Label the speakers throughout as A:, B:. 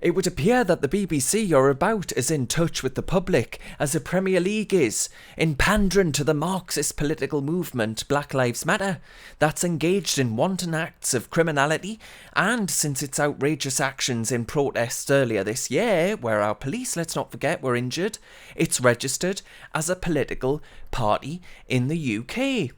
A: It would appear that the BBC are about as in touch with the public as the Premier League is in pandering to the Marxist political movement Black Lives Matter that's engaged in wanton acts of criminality, and since its outrageous actions in protests earlier this year, where our police, let's not forget, were injured, it's registered as a political party in the UK.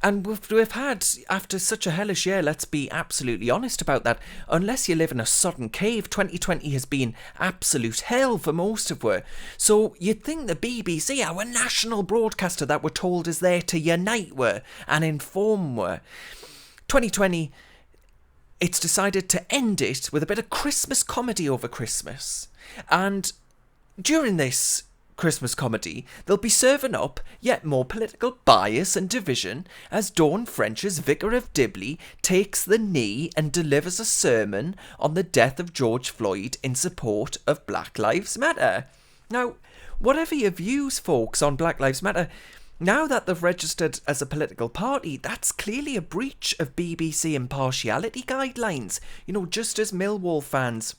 A: And we've had, after such a hellish year, let's be absolutely honest about that, unless you live in a sodden cave, 2020 has been absolute hell for most of us. So you'd think the BBC, our national broadcaster that we're told is there to unite us and inform us. 2020, it's decided to end it with a bit of Christmas comedy over Christmas. And during this Christmas comedy, they'll be serving up yet more political bias and division as Dawn French's Vicar of Dibley takes the knee and delivers a sermon on the death of George Floyd in support of Black Lives Matter. Now, whatever your views, folks, on Black Lives Matter, now that they've registered as a political party, that's clearly a breach of BBC impartiality guidelines. You know, just as Millwall fans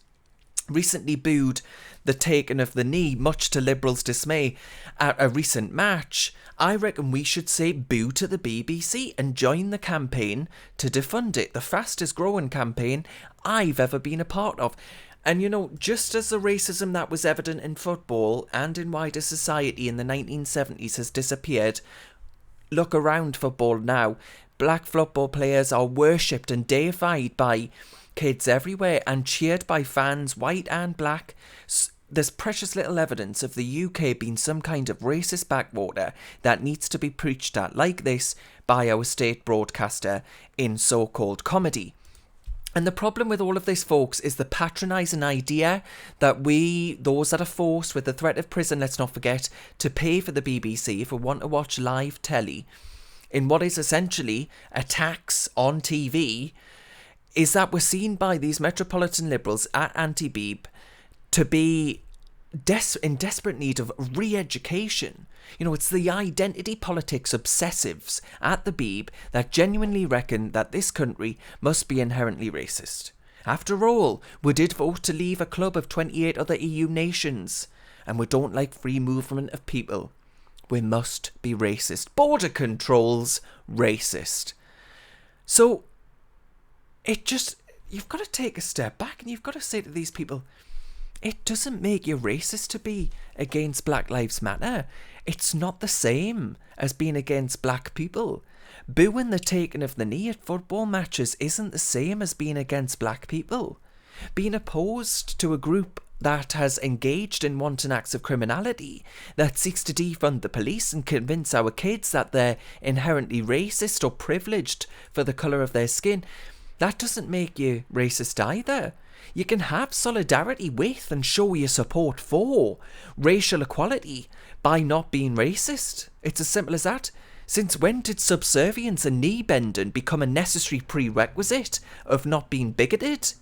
A: recently booed the taking of the knee, much to Liberals' dismay, at a recent match, I reckon we should say boo to the BBC and join the campaign to defund it, the fastest growing campaign I've ever been a part of. And you know, just as the racism that was evident in football and in wider society in the 1970s has disappeared, look around football now. Black football players are worshipped and deified by kids everywhere and cheered by fans, white and black. There's precious little evidence of the UK being some kind of racist backwater that needs to be preached at like this by our state broadcaster in so-called comedy. And the problem with all of this, folks, is the patronising idea that we, those that are forced with the threat of prison, let's not forget, to pay for the BBC if we want to watch live telly, in what is essentially a tax on TV, is that we're seen by these metropolitan Liberals at Auntie BBC to be in desperate need of re-education. You know, it's the identity politics obsessives at the Beeb that genuinely reckon that this country must be inherently racist. After all, we did vote to leave a club of 28 other EU nations, and we don't like free movement of people. We must be racist. Border controls, racist. So, you've got to take a step back and you've got to say to these people, it doesn't make you racist to be against Black Lives Matter. It's not the same as being against black people. Booing the taking of the knee at football matches isn't the same as being against black people. Being opposed to a group that has engaged in wanton acts of criminality, that seeks to defund the police and convince our kids that they're inherently racist or privileged for the colour of their skin, that doesn't make you racist either. You can have solidarity with and show your support for racial equality by not being racist. It's as simple as that. Since when did subservience and knee bending become a necessary prerequisite of not being bigoted?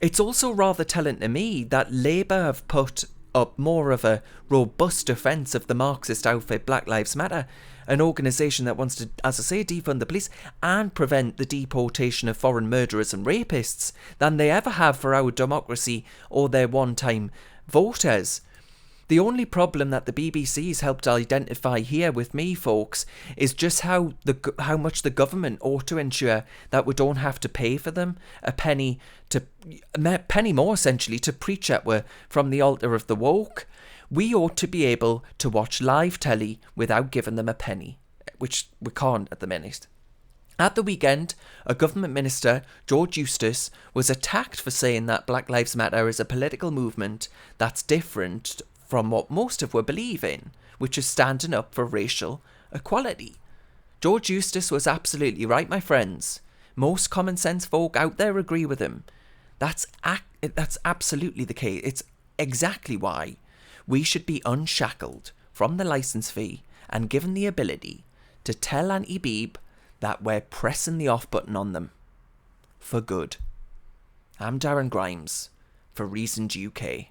A: It's also rather telling to me that Labour have put up more of a robust defence of the Marxist outfit Black Lives Matter, an organisation that wants to, as I say, defund the police and prevent the deportation of foreign murderers and rapists, than they ever have for our democracy or their one-time voters. The only problem that the BBC's helped identify here with me, folks, is just how much the government ought to ensure that we don't have to pay for them a penny more, essentially, to preach at we from the altar of the woke. We ought to be able to watch live telly without giving them a penny, which we can't at the minute. At the weekend, a government minister, George Eustace, was attacked for saying that Black Lives Matter is a political movement that's different from what most of us believe in, which is standing up for racial equality. George Eustace was absolutely right, my friends. Most common sense folk out there agree with him. That's absolutely the case. It's exactly why we should be unshackled from the licence fee and given the ability to tell Auntie BBC that we're pressing the off button on them. For good. I'm Darren Grimes for Reasons UK.